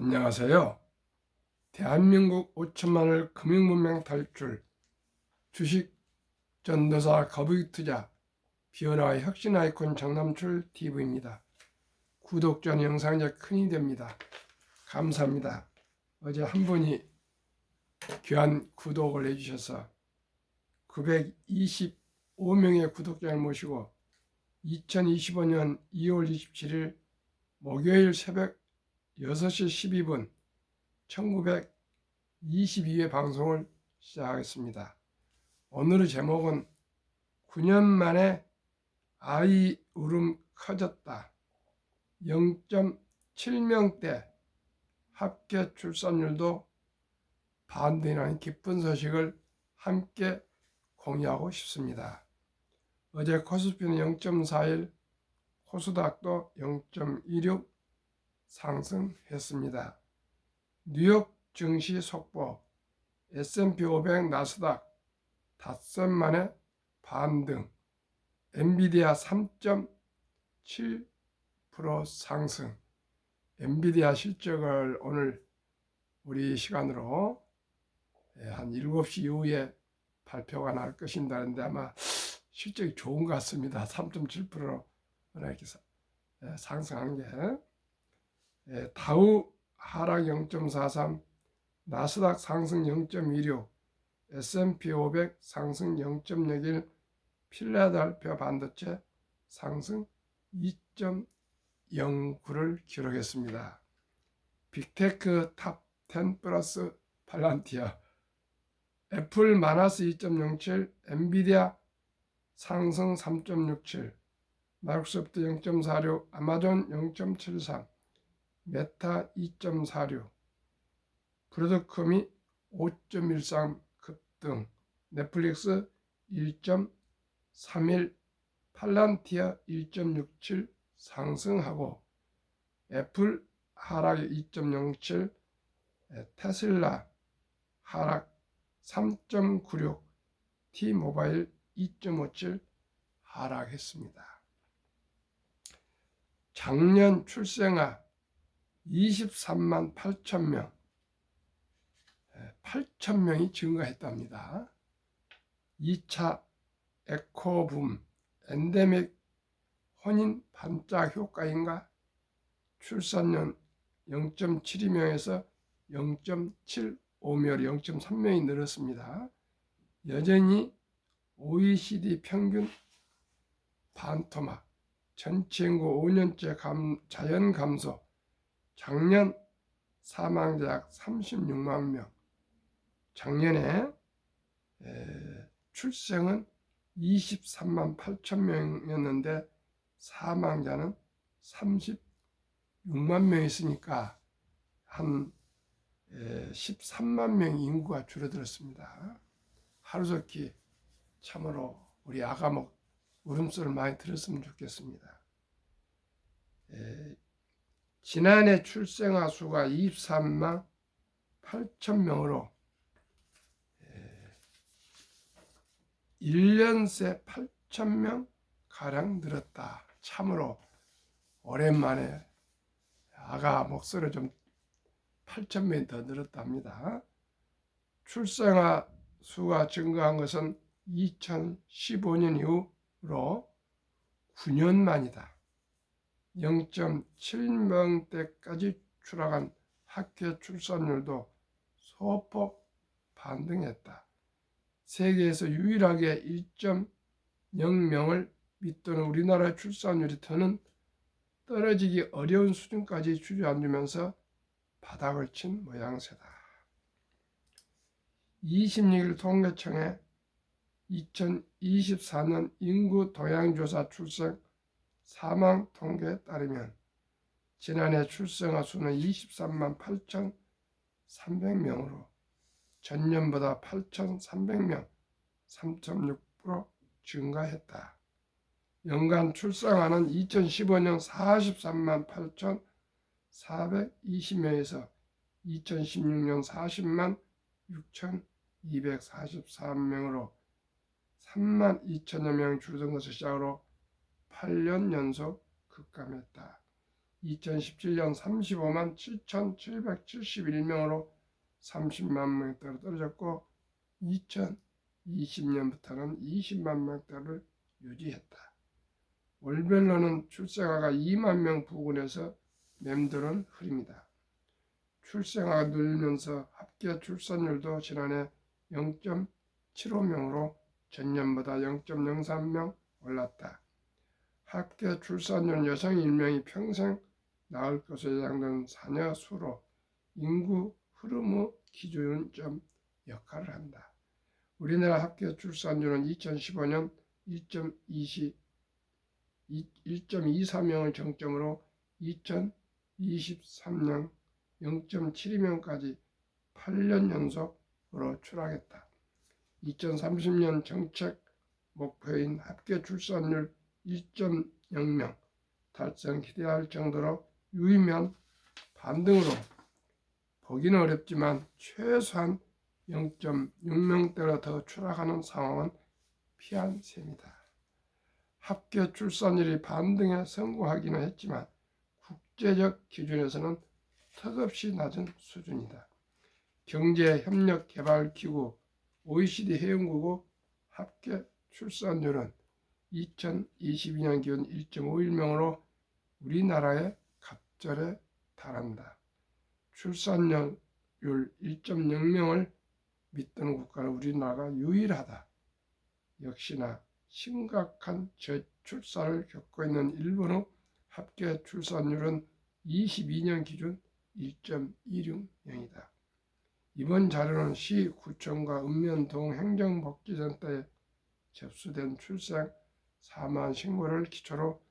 안녕하세요. 대한민국 5천만을 금융문명 탈출, 주식 전도사 거북이투자, 비언화의 혁신 아이콘 정남출 TV입니다. 구독 전 영상이 큰이 됩니다. 감사합니다. 어제 한 분이 귀한 구독을 해주셔서 925명의 구독자를 모시고 2025년 2월 27일 목요일 새벽 6시 12분 1922회 방송을 시작하겠습니다. 오늘의 제목은 9년 만에 아이 울음 커졌다. 0.7명대 합계 출산율도 반대라는 기쁜 소식을 함께 공유하고 싶습니다. 어제 코스피는 0.41, 코스닥도 0.26 상승했습니다. 뉴욕 증시 속보, S&P 500 나스닥 닷새 만에 반등, 엔비디아 3.7% 상승. 엔비디아 실적을 오늘 우리 시간으로 한 7시 이후에 발표가 날 것인다는데 아마 실적이 좋은 것 같습니다. 3.7% 이렇게 상승한 게. 다우 하락 0.43, 나스닥 상승 0.26, S&P 500 상승 0.01, 필라델피아 반도체 상승 2.09를 기록했습니다. 빅테크 탑 10 플러스 팔란티어, 애플 마이너스 2.07, 엔비디아 상승 3.67, 마이크로소프트 0.46, 아마존 0.73, 메타 2.46, 브로드컴이 5.13 급등, 넷플릭스 1.31, 팔란티어 1.67 상승하고 애플 하락 2.07, 테슬라 하락 3.96, T모바일 2.57 하락했습니다. 작년 출생아 23만 8천 명, 8천 명이 증가했답니다. 2차 에코붐, 엔데믹 혼인 반짝 효과인가? 출산율 0.72명에서 0.75명, 0.3명이 늘었습니다. 여전히 OECD 평균 반토막, 전체 인구 5년째 자연 감소, 작년 사망자 약 36만 명, 작년에 출생은 23만 8천 명이었는데 사망자는 36만 명 있으니까 한 13만 명 인구가 줄어들었습니다. 하루속히 참으로 우리 아가목 울음소리를 많이 들었으면 좋겠습니다. 지난해 출생아 수가 23만 8천 명으로 1년 새 8천 명 가량 늘었다. 참으로 오랜만에 아가 목소리 좀 8천 명이 더 늘었답니다. 출생아 수가 증가한 것은 2015년 이후로 9년 만이다. 0.7명대까지 추락한 학교 출산율도 소폭 반등했다. 세계에서 유일하게 1.0명을 밑도는 우리나라의 출산율이 더는 떨어지기 어려운 수준까지 주저앉으면서 바닥을 친 모양새다. 26일 통계청의 2024년 인구 동향조사 출생 사망 통계에 따르면 지난해 출생아 수는 23만 8,300명으로 전년보다 8,300명, 3.6% 증가했다. 연간 출생아는 2015년 43만 8,420명에서 2016년 40만 6,243명으로 3만 2천여 명 줄어든 것을 시작으로 8년 연속 급감했다. 2017년 35만 7,771명으로 30만 명대로 떨어졌고 2020년부터는 20만 명대를 유지했다. 월별로는 출생아가 2만 명 부근에서 맴도는 흐름이다. 출생아가 늘면서 합계 출산율도 지난해 0.75명으로 전년보다 0.03명 올랐다. 합계 출산율은 여성 1명이 평생 낳을 것으로 예상되는 자녀 수로 인구 흐름의 기준점 역할을 한다. 우리나라 합계 출산율은 2015년 1.24명을 정점으로 2023년 0.72명까지 8년 연속으로 추락했다. 2030년 정책 목표인 합계 출산율 1.0명 달성 기대할 정도로 유의면 반등으로 보기는 어렵지만 최소한 0.6명대로 더 추락하는 상황은 피한 셈이다. 합계 출산율이 반등에 성공하기는 했지만 국제적 기준에서는 턱없이 낮은 수준이다. 경제협력개발기구 OECD 회원국의 합계 출산율은 2022년 기준 1.51명으로 우리나라의 갑절에 달한다. 출산율 1.0명을 밑드는 국가는 우리나라가 유일하다. 역시나 심각한 저출산을 겪고 있는 일본의 합계 출산율은 22년 기준 1.26명이다. 이번 자료는 시, 구청과 읍면동 행정복지센터에 접수된 출생 사망 신고를 기초로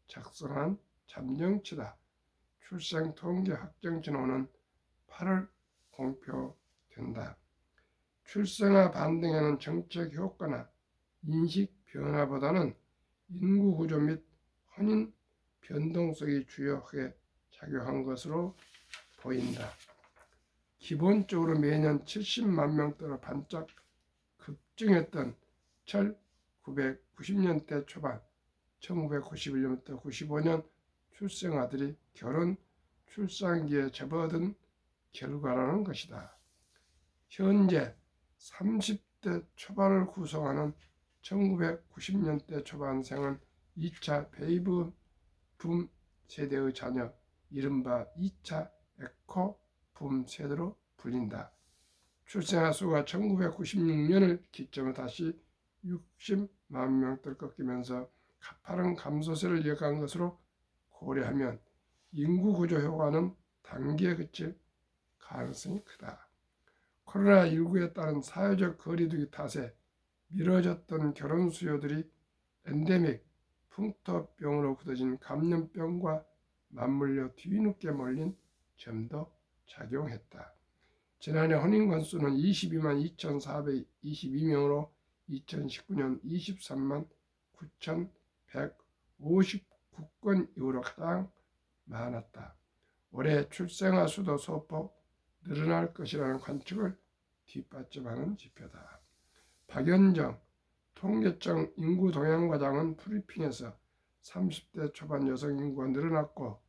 작성한 잠정치다. 출생 통계 확정 진호는 8월 공표된다. 출생아 반등에는 정책 효과나 인식 변화보다는 인구 구조 및 혼인 변동성이 주요하게 작용한 것으로 보인다. 기본적으로 매년 70만 명대로 반짝 급증했던 1990년대 초반, 1991년부터 95년 출생아들이 결혼 출산기에 접어든 결과라는 것이다. 현재 30대 초반을 구성하는 1990년대 초반생은 2차 베이비 붐 세대의 자녀, 이른바 2차 에코 붐 세대로 불린다. 출생아 수가 1996년을 기점으로 다시 60만 명대로 꺾이면서 가파른 감소세를 이어간 것으로 고려하면 인구 구조 효과는 단기에 그칠 가능성이 크다. 코로나19에 따른 사회적 거리두기 탓에 미뤄졌던 결혼 수요들이 엔데믹, 풍토병으로 굳어진 감염병과 맞물려 뒤늦게 몰린 점도 작용했다. 지난해 혼인 건수는 22만 2,422명으로 2019년 23만 9,159건 이후로 가장 많았다. 올해 출생아 수도 소폭 늘어날 것이라는 관측을 뒷받침하는 지표다. 박연정 통계청 인구동향과장은 브리핑에서 30대 초반 여성 인구가 늘어났고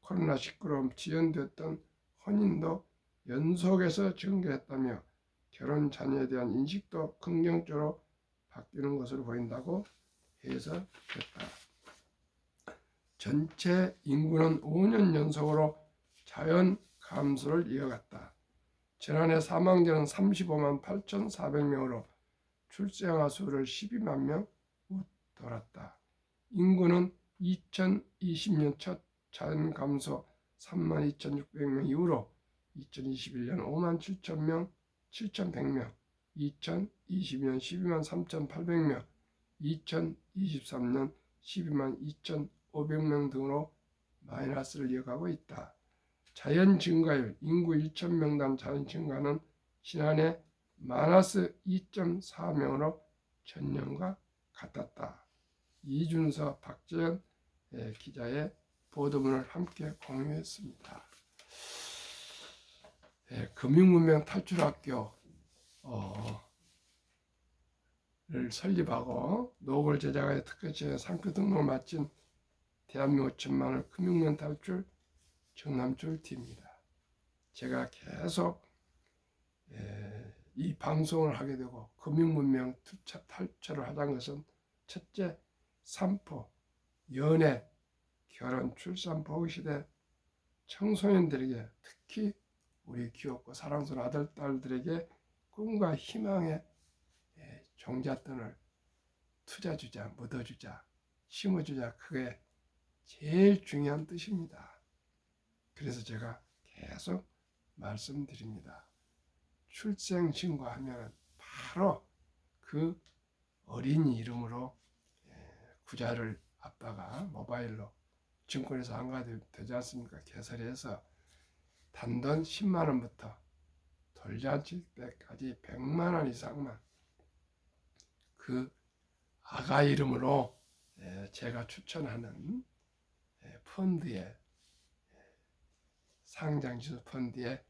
코로나19로 지연됐던 혼인도 연속해서 증가했다며 결혼 자녀에 대한 인식도 긍정적으로 바뀌는 것으로 보인다고 해석했다. 전체 인구는 5년 연속으로 자연 감소를 이어갔다. 지난해 사망자는 35만 8,400명으로 출생아 수를 12만 명 웃돌았다. 인구는 2020년 첫 자연 감소 3만 2,600명 이후로 2021년 5만 7,100명, 2022년 12만 3,800명, 2023년 12만 2,500명 등으로 마이너스를 이어가고 있다. 자연 증가율, 인구 1,000명당 자연 증가는 지난해 마이너스 2.4명으로 전년과 같았다. 이준서, 박재현 기자의 보도문을 함께 공유했습니다. 금융문명 탈출학교를 설립하고 노골 제작의 특허지에 상표 등록을 마친 대한민국 천만을 금융문명 탈출 정남 쫄티입니다. 제가 계속 이 방송을 하게 되고 금융문명 탈출을 하자는 것은 첫째, 산포, 연애, 결혼, 출산, 보호시대 청소년들에게 특히 우리 귀엽고 사랑스러운 아들, 딸들에게 꿈과 희망의 종잣돈을 투자주자, 묻어주자, 심어주자, 그게 제일 중요한 뜻입니다. 그래서 제가 계속 말씀드립니다. 출생신고하면 바로 그 어린이 이름으로 구자를 아빠가 모바일로 증권에서 한가되지 않습니까? 개설해서 단돈 10만 원부터 돌잔치 때까지 100만 원 이상만 그 아가 이름으로 제가 추천하는 펀드에 상장지수 펀드에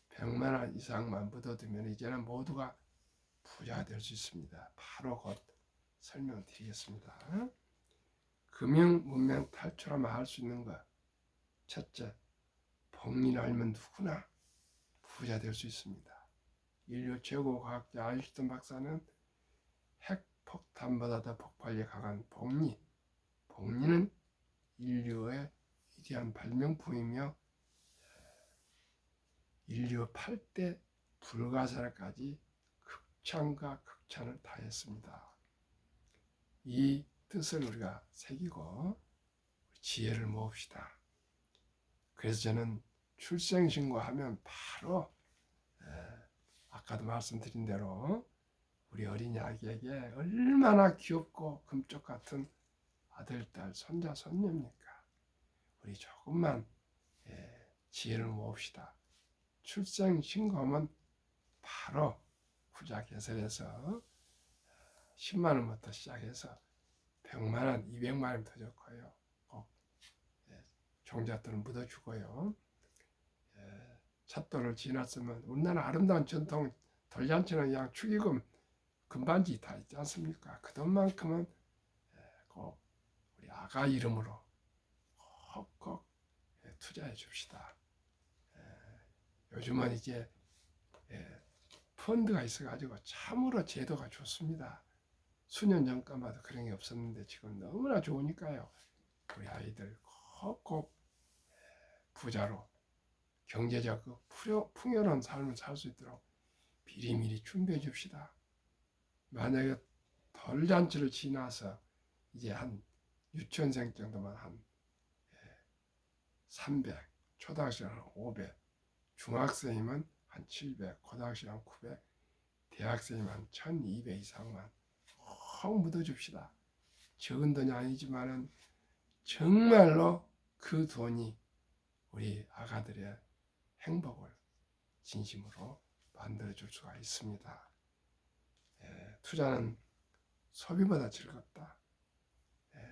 100만 원 이상만 묻어두면 이제는 모두가 부자가 될 수 있습니다. 바로 곧 설명드리겠습니다. 금융문명 탈출하면 할 수 있는 것. 첫째, 복리를 알면 누구나 부자 될 수 있습니다. 인류 최고 과학자 아인슈타인 박사는 핵폭탄보다 더 폭발력이 강한 복리. 복리는 인류의 위대한 발명품이며 인류 8대 불가사까지 극찬과 극찬을 다했습니다. 이 뜻을 우리가 새기고 지혜를 모읍시다. 그래서 저는 출생신고하면 바로 아까도 말씀드린 대로 우리 어린이 아기에게 얼마나 귀엽고 금쪽 같은 아들, 딸, 손자, 손녀입니까? 우리 조금만 지혜를 모읍시다. 출생신고하면 바로 구자 개설해서 10만 원부터 시작해서 100만 원, 200만 원 더 좋고요. 꼭 종잣돈을 묻어주고요. 찻돌을 지났으면 우리나라 아름다운 전통 돌잔치는 그냥 축의금, 금반지 다 있지 않습니까? 그 돈만큼은 꼭 우리 아가 이름으로 꼭 투자해 줍시다. 요즘은 이제 펀드가 있어가지고 참으로 제도가 좋습니다. 수년 전까만 봐도 그런 게 없었는데 지금 너무나 좋으니까요. 우리 아이들 꼭 부자로 경제적 풍요로운 삶을 살 수 있도록 미리미리 준비해 줍시다. 만약에 돌잔치를 지나서 이제 한 유치원생 정도만 한 300, 초등학생 한 500, 중학생이면 한 700, 고등학생 한 900, 대학생이면 한 1200 이상만 꼭 묻어줍시다. 적은 돈이 아니지만은 정말로 그 돈이 우리 아가들의 행복을 진심으로 만들어줄 수가 있습니다. 투자는 소비보다 즐겁다.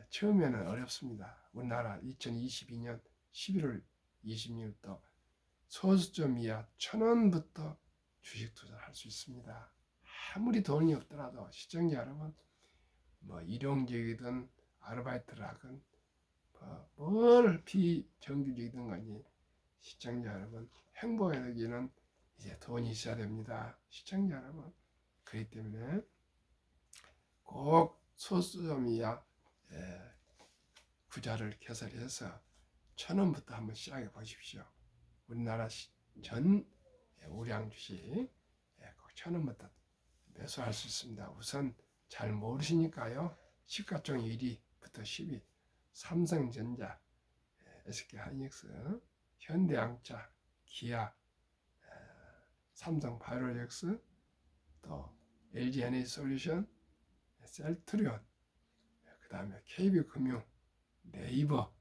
처음에는 어렵습니다. 우리나라 2022년 11월 26일부터 소수점 이하 1,000원부터 주식 투자를 할 수 있습니다. 아무리 돈이 없더라도 시청자 여러분, 뭐 일용직이든 아르바이트를 하건 뭘 비정규직이든 간에 시청자 여러분, 행복의 여기는 이제 돈이 있어야 됩니다. 시청자 여러분, 그렇기 때문에 꼭 소수점 이하 구자를 개설해서 1,000원부터 한번 시작해 보십시오. 우리나라 전 우량 주식 꼭 1,000원부터 매수할 수 있습니다. 우선 잘 모르시니까요. 시가총 1위부터 10위, 삼성전자, SK하이닉스, 현대양차, 기아, 삼성바이오로직스, 또 LG에너지솔루션, 셀트리온, 그 다음에 KB금융, 네이버,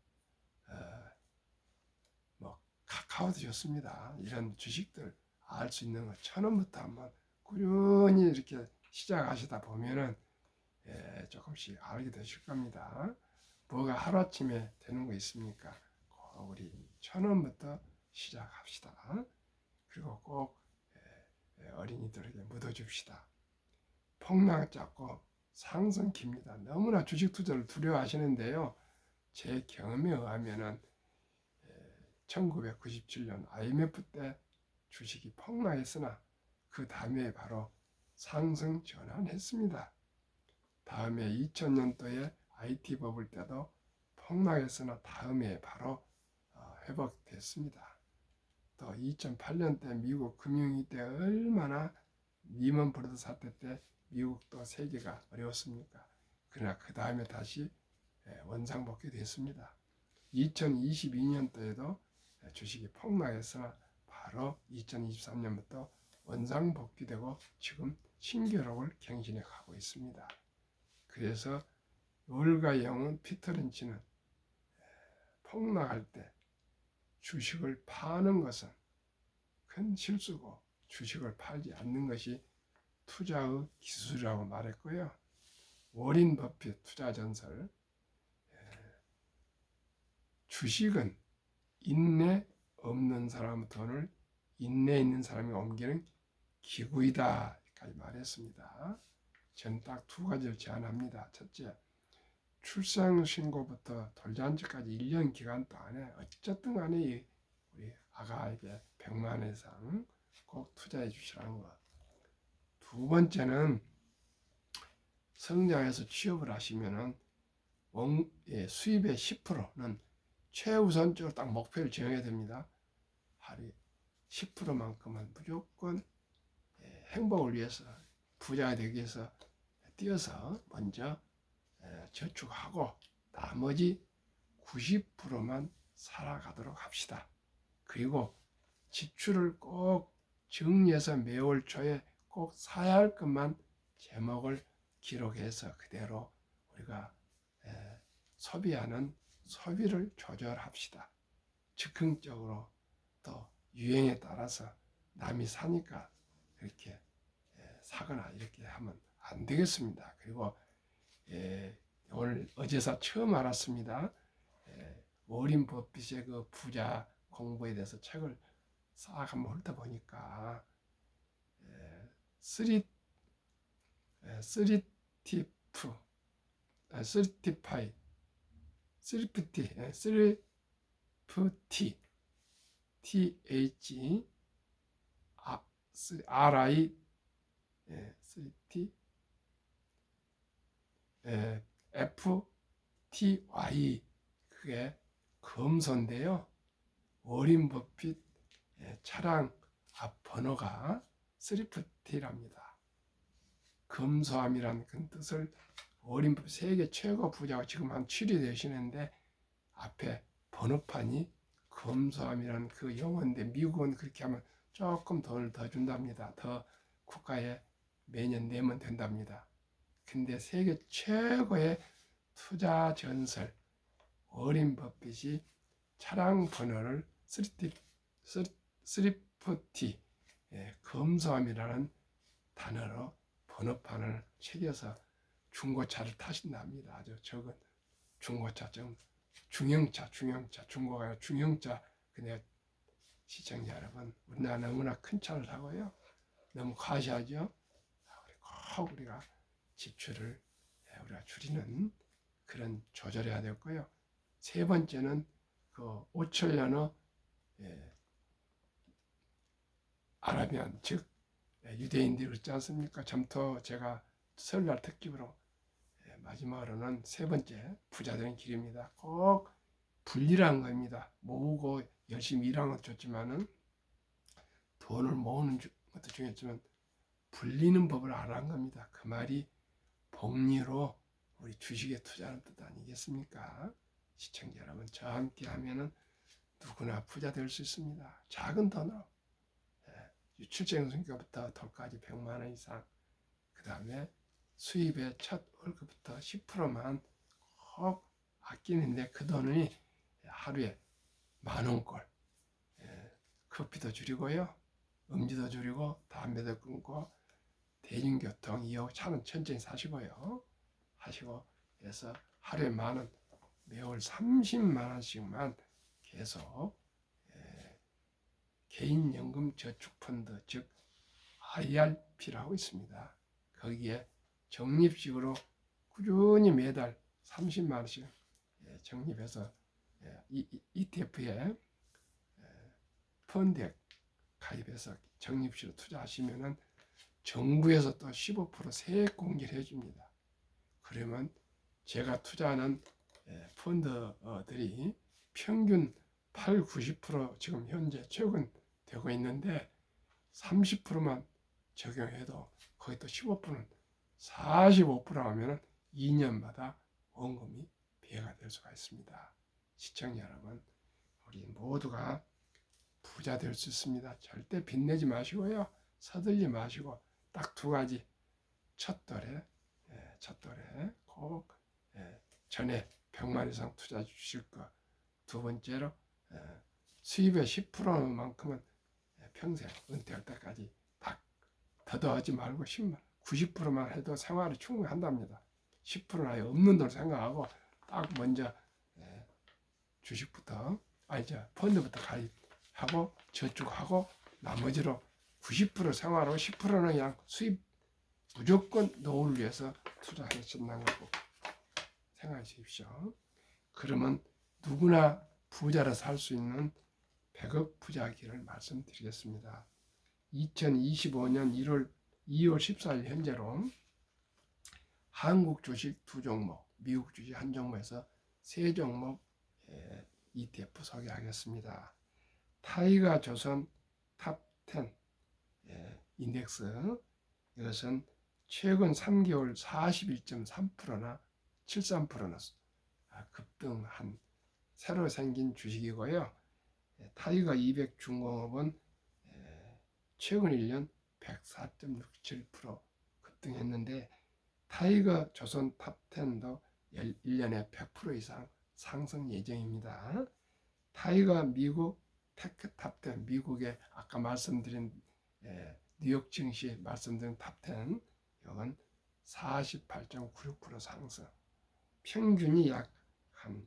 뭐 카카오도 좋습니다. 이런 주식들 알 수 있는 거 1,000원부터 한번 꾸준히 이렇게 시작하시다 보면은 조금씩 알게 되실 겁니다. 뭐가 하루아침에 되는 거 있습니까? 우리 1,000원부터 시작합시다. 그리고 꼭 어린이들에게 묻어줍시다. 폭락 작고 상승 깁니다. 너무나 주식 투자를 두려워하시는데요. 제 경험에 의하면은 1997년 IMF 때 주식이 폭락했으나 그 다음에 바로 상승 전환했습니다. 다음에 2000년도에 IT 버블 때도 폭락했으나 다음에 바로 회복됐습니다. 또 2008년 때 미국 금융위기 때 얼마나 리먼 브러더 사태 때 미국도 세계가 어려웠습니까? 그러나 그 다음에 다시 원상복귀 됐습니다. 2022년도에도 주식이 폭락해서 바로 2023년부터 원상복귀되고 지금 신기록을 갱신해 가고 있습니다. 그래서 월가 영은 피터 린치는 폭락할 때 주식을 파는 것은 큰 실수고 주식을 팔지 않는 것이 투자의 기술이라고 말했고요. 워린 버핏 투자전설, 주식은 인내 없는 사람 돈을 인내 있는 사람이 옮기는 기구이다 까지 말했습니다. 저는 딱 두 가지를 제안합니다. 첫째, 출생신고부터 돌잔치까지 1년 기간 동안에 어쨌든 간에 우리 아가에게 100만 원 이상 꼭 투자해 주시라는 것. 두 번째는 성장해서 취업을 하시면은 수입의 10%는 최우선적으로 딱 목표를 정해야 됩니다. 하루에 10%만큼은 무조건 행복을 위해서 부자가 되기 위해서 뛰어서 먼저 저축하고 나머지 90%만 살아가도록 합시다. 그리고 지출을 꼭 정리해서 매월 초에 꼭 사야 할 것만 제목을 기록해서 그대로 우리가 소비하는 소비를 조절합시다. 즉흥적으로 또 유행에 따라서 남이 사니까 이렇게 사거나 이렇게 하면 안 되겠습니다. 그리고 오늘 어제서 처음 알았습니다. 워린 버핏의 그 부자 공부에 대해서 책을 싹 한번 훑어보니까 FTY 그게 검소인데요. 워린 버핏 차량 앞 번호가 3T랍니다. 검소함이라는 그 뜻을 워린 버핏 세계 최고 부자가 지금 한 7위 되시는데 앞에 번호판이 검소함이라는 그 용어인데 미국은 그렇게 하면 조금 돈을 더 준답니다. 더 국가에 매년 내면 된답니다. 근데 세계 최고의 투자 전설 워린 버핏이 차량 번호를 3T 검소함이라는 단어로 번호판을 새겨서 중고차를 타신답니다. 아주 적은 중고차, 중형차, 중고가 아니라 중형차. 근데 시청자 여러분, 우리나라 너무나 큰 차를 타고요. 너무 과시하죠. 꼭 우리가 지출을 우리가 줄이는 그런 조절해야 되고요. 세 번째는 그 오천년어 아라비안 즉 유대인들이 그렇지 않습니까? 점토 제가 설날 특집으로 마지막으로는 세 번째 부자 되는 길입니다. 꼭 분리라는 겁니다. 모으고 열심히 일하는 것도 좋지만은 돈을 모으는 것도 중요했지만 불리는 법을 알아는 겁니다. 그 말이 복리로 우리 주식에 투자하는 뜻 아니겠습니까? 시청자 여러분, 저와 함께 하면은 누구나 부자 될 수 있습니다. 작은 돈으로 출생신고부터 돌까지 100만 원 이상, 그 다음에 수입의 첫 월급부터 10%만 꼭 아끼는데 그 돈이 하루에 10,000원꼴, 커피도 줄이고요, 음주도 줄이고, 담배도 끊고, 대중교통 이용 차는 천천히 사시고요, 하시고 해서 하루에 10,000원, 매월 30만 원씩만 계속 개인연금 저축펀드 즉 IRP라고 있습니다. 거기에 적립식으로 꾸준히 매달 30만 원씩 적립해서 ETF에 펀드에 가입해서 적립식으로 투자하시면은 정부에서 또 15% 세액 공제를 해줍니다. 그러면 제가 투자하는 펀드들이 평균 8, 90% 지금 현재 적용되고 있는데 30%만 적용해도 거의 또 15%는 45% 하면은 2년마다 원금이 배가 될 수가 있습니다. 시청자 여러분, 우리 모두가 부자 될 수 있습니다. 절대 빚내지 마시고요. 서들지 마시고 딱 두 가지. 첫돌에 꼭 전에 100만 이상 투자 주실 거. 두 번째로 수입의 10%만큼은 평생 은퇴할 때까지 딱 더더하지 말고 10만 90%만 해도 생활이 충분히 한답니다. 10%는 아예 없는 돈 생각하고 딱 먼저 주식부터 펀드부터 가입하고 저축하고 나머지로 90% 생활하고 10%는 그냥 수입 무조건 노후를 위해서 투자하신다는 거 꼭 생각해 주십시오. 그러면 누구나 부자로 살 수 있는 100억 부자기를 말씀드리겠습니다. 2025년 2월 14일 현재로 한국 주식 2종목, 미국 주식 1종목에서 3종목 ETF 소개하겠습니다. 타이가 조선 탑10 인덱스, 이것은 최근 3개월 41.3%나 73%나 급등한 새로 생긴 주식이고요. 타이거 200 중공업은 최근 1년 104.67% 급등했는데 타이거 조선 탑10도 1년에 100% 이상 상승 예정입니다. 타이거 미국 테크 탑10, 미국의 아까 말씀드린 뉴욕 증시 말씀드린 탑10, 이건 48.96% 상승, 평균이 약 한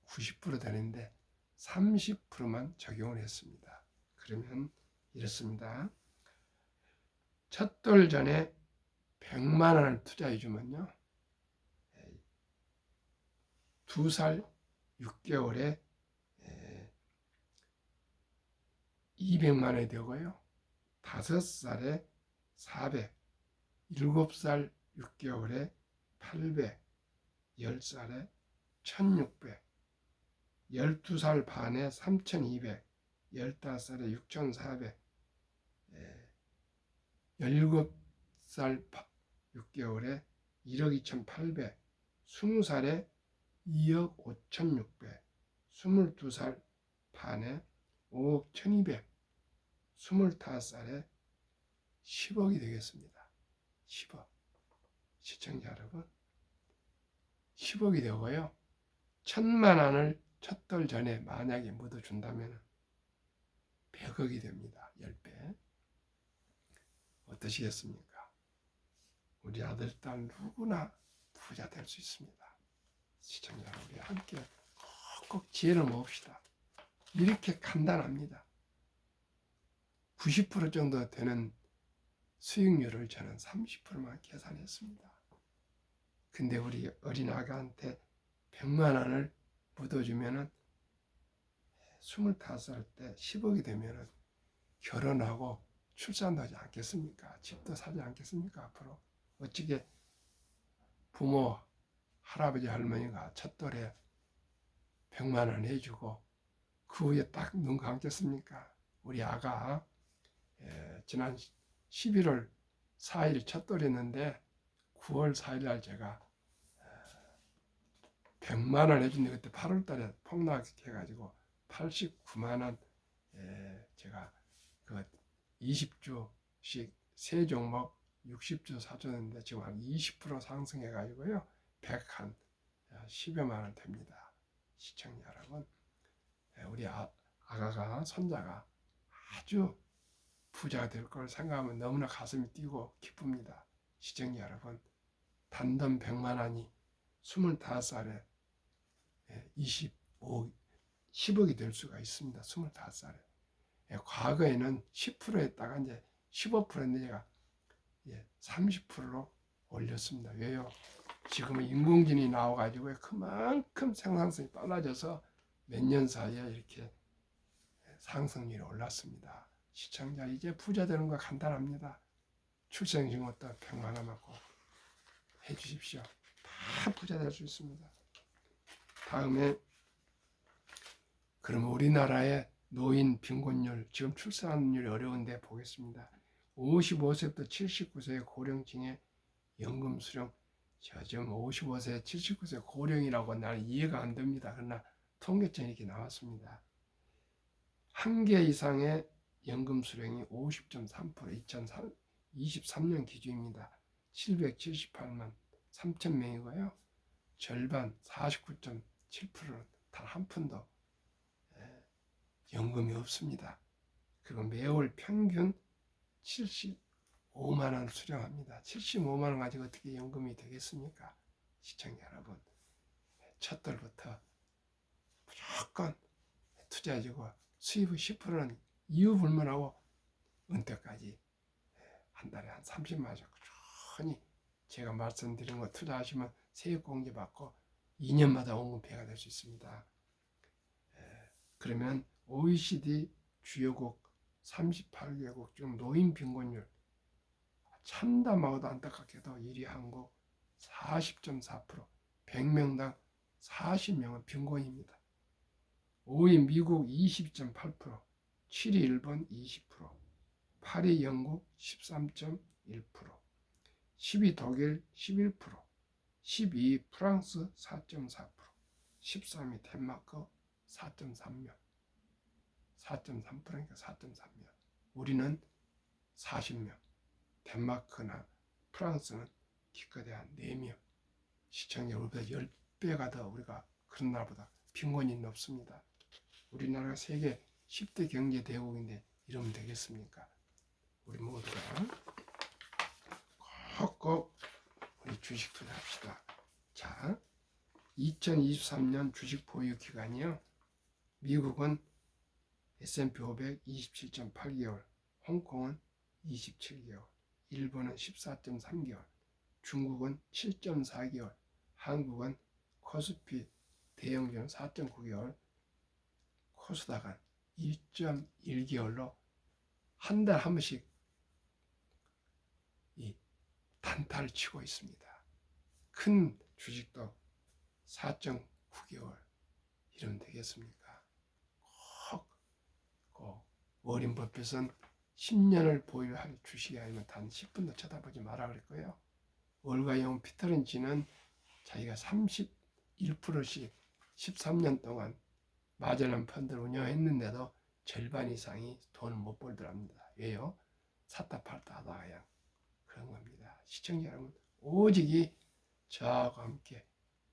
90% 되는데 30%만 적용을 했습니다. 그러면 이렇습니다. 첫 돌 전에 100만 원을 투자해 주면요, 2살 6개월에 200만 원이 되고요. 5살에 400, 7살 6개월에 800, 10살에 1600, 12살 반에 3200, 15살에 6400, 17살 6개월에 1억 2800, 20살에 2억 5600, 22살 반에 5억 1200, 25살에 10억이 되겠습니다. 10억. 시청자 여러분, 10억이 되고요. 1000만 원을 첫 돌 전에 만약에 묻어준다면 100억이 됩니다. 10배. 어떠시겠습니까? 우리 아들, 딸 누구나 부자 될 수 있습니다. 시청자 여러분, 우리 함께 꼭 지혜를 모읍시다. 이렇게 간단합니다. 90% 정도 되는 수익률을 저는 30%만 계산했습니다. 근데 우리 어린아가한테 100만 원을 묻어주면은 25살 때 10억이 되면은 결혼하고 출산도 하지 않겠습니까? 집도 사지 않겠습니까? 앞으로 어찌게 부모, 할아버지, 할머니가 첫돌에 100만 원 해주고 그 후에 딱 눈 감겠습니까? 우리 아가 지난 11월 4일 첫돌이었는데 9월 4일 날 제가 100만 원 해준데 그때 8월 달에 폭락해가지고 89만 원 제가 그 20주씩 세 종목 60주 사줬는데 지금 한 20% 상승해가지고요. 100한 10여만 원 됩니다. 시청자 여러분, 우리 아가가 손자가 아주 부자가 될 걸 생각하면 너무나 가슴이 뛰고 기쁩니다. 시청자 여러분, 단돈 100만 원이 25살에 10억이 될 수가 있습니다. 25살에. 과거에는 10% 했다가 이제 15%인데 제가 30%로 올렸습니다. 왜요? 지금은 인공지능이 나와가지고 그만큼 생산성이 빨라져서 몇 년 사이에 이렇게 상승률이 올랐습니다. 시청자 이제 부자 되는 거 간단합니다. 출생신고도 100만 원 맞고 해주십시오. 다 부자 될 수 있습니다. 다음에 그럼 우리나라의 노인 빈곤율, 지금 출산율이 어려운데 보겠습니다. 55세부터 79세의 고령층의 연금 수령, 지금 55세, 79세 고령이라고 나는 이해가 안 됩니다. 그러나 통계청이 이렇게 나왔습니다. 한 개 이상의 연금 수령이 50.3%, 2023년 기준입니다. 778만 3천 명이고요. 절반 49.7%는 단 한 푼도 연금이 없습니다. 그리고 매월 평균 75만 원 수령합니다. 75만 원 가지고 어떻게 연금이 되겠습니까? 시청자 여러분, 첫 달부터 무조건 투자해주고 수입의 10%는 이유 불문하고 은퇴까지 한 달에 한 30만 원 정도 천히 제가 말씀드린 거 투자하시면 세액공제 받고 2년마다 원금폐가 될 수 있습니다. 그러면 OECD 주요국 38개국 중 노인 빈곤율 참담하고도 안타깝게도 1위 한국 40.4%, 100명당 40명은 빈곤입니다. 5위 미국 20.8%, 7위 일본 20%, 8위 영국 13.1%, 10위 독일 11%, 12위 프랑스 4.4%, 13위 덴마크 4.3명, 4.3%니까 4.3명. 우리는 40명, 덴마크나 프랑스는 기껏해 한 4명. 시청자 우리보다 10배가 더 우리가 그런 나라보다 빈곤이 높습니다. 우리나라가 세계 10대 경제 대국인데 이러면 되겠습니까? 우리 모두가 꼭 우리 주식 투자합시다. 자, 2023년 주식 보유 기간이요. 미국은 S&P 500 27.8개월, 홍콩은 27개월, 일본은 14.3개월, 중국은 7.4개월, 한국은 코스피 대형주는 4.9개월, 코스닥은 1.1개월로 한 달 한 번씩 이 단타를 치고 있습니다. 큰 주식도 4.9개월 이러면 되겠습니까? 꼭 워린 버핏은 10년을 보유할 주식이 아니면 단 10분도 쳐다보지 마라 그랬고요. 월가 영 피터 린치는 자기가 31%씩 13년 동안 마젤란 펀드를 운영했는데도 절반 이상이 돈을 못 벌더랍니다. 왜요? 샀다 팔다 하다가 그냥 그런 겁니다. 시청자 여러분, 오직 저하고 함께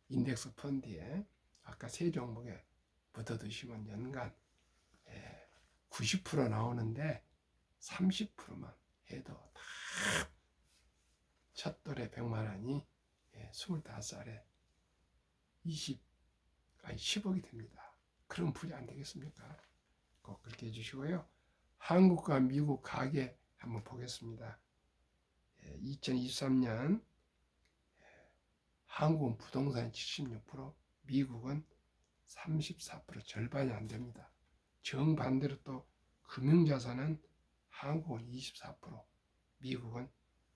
인덱스 펀드에 아까 세 종목에 붙어두시면 연간 90% 나오는데 30%만 해도 다 첫 돌에 100만 원이 25살에 10억이 됩니다. 그럼 부자 안 되겠습니까? 꼭 그렇게 해주시고요. 한국과 미국 가계 한번 보겠습니다. 2023년 한국은 부동산 76%, 미국은 34%, 절반이 안 됩니다. 정반대로 또 금융자산은 한국은 24%, 미국은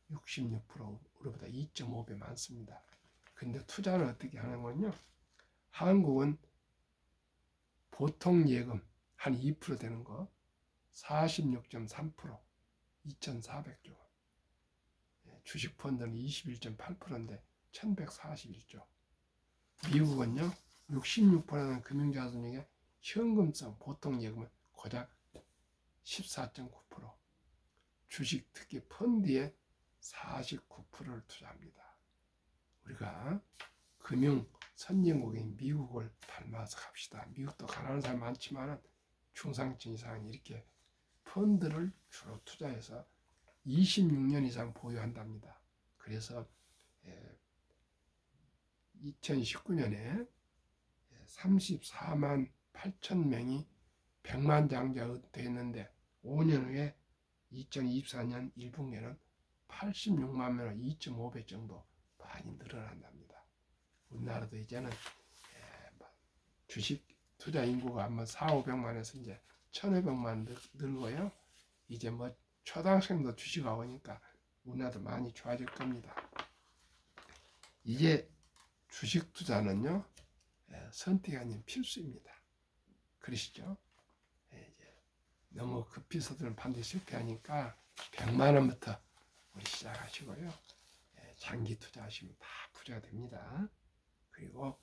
66%, 우리보다 2.5배 많습니다. 근데 투자를 어떻게 하는 건요? 한국은 보통 예금 한 2% 되는 거 46.3%, 2,400조. 주식 펀드는 21.8%인데 1,141조. 미국은요, 66%는 금융자산 중에 현금성 보통 예금은 고작 14.9%, 주식 특히 펀드에 49%를 투자합니다. 우리가 금융 선진국인 미국을 닮아서 갑시다. 미국도 가난한 사람 많지만 중상층 이상은 이렇게 펀드를 주로 투자해서 26년 이상 보유한답니다. 그래서 2019년에 34만 8천 명이 100만 장자 은퇴했는데 5년 후에 2024년 1분기에는 86만 명으로 2.5배 정도 많이 늘어난답니다. 우리나라도 이제는 주식 투자 인구가 아마 4, 500만에서 이제 1,500만 늘고요. 이제 뭐 초등학생도 주식하고 오니까 우리나라도 많이 좋아질 겁니다. 이게 주식 투자는요, 선택이 아닌 필수입니다. 그러시죠? 이제 너무 급히 서두르면 반드시 실패하니까 100만 원부터 우리 시작하시고요. 장기 투자하시면 다 부자가 됩니다. 그리고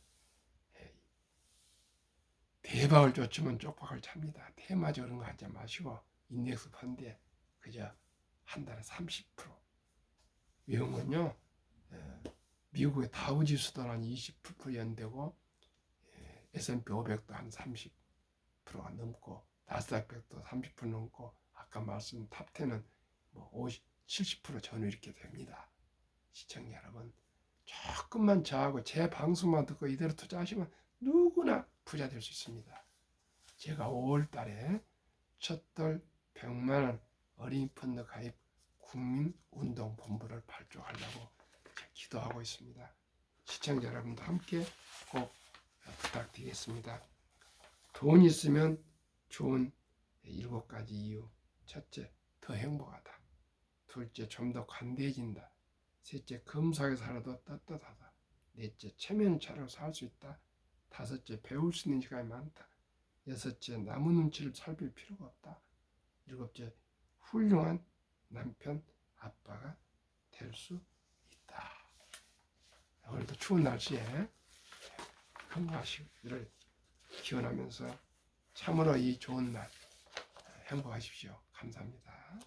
대박을 쫓으면 쪽박을 찹니다. 테마주 그런 거 하지 마시고 인덱스 펀드에 그저 한 달에 30%. 외국은요, 미국의 다우지수도 한 20% 연되고 S&P 500도 한 30%가 넘고 나스닥 100도 30% 넘고 아까 말씀 탑10은 뭐 50, 70% 전후 이렇게 됩니다. 시청자 여러분, 조금만 저하고 제 방송만 듣고 이대로 투자하시면 누구나 부자 될 수 있습니다. 제가 5월 달에 첫돌 100만원 어린이 펀드 가입 국민운동본부를 발족하려고 기도하고 있습니다. 시청자 여러분도 함께 꼭 부탁드리겠습니다. 돈 있으면 좋은 7가지 이유. 첫째, 더 행복하다. 둘째, 좀 더 관대해진다. 셋째, 검소하게 살아도 떳떳하다. 넷째, 체면차려 살 수 있다. 다섯째, 배울 수 있는 시간이 많다. 여섯째, 남의 눈치를 살필 필요가 없다. 일곱째, 훌륭한 남편, 아빠가 될 수 있다. 오늘도 추운 날씨에 건강하시기를 기원하면서 참으로 이 좋은 날 행복하십시오. 감사합니다.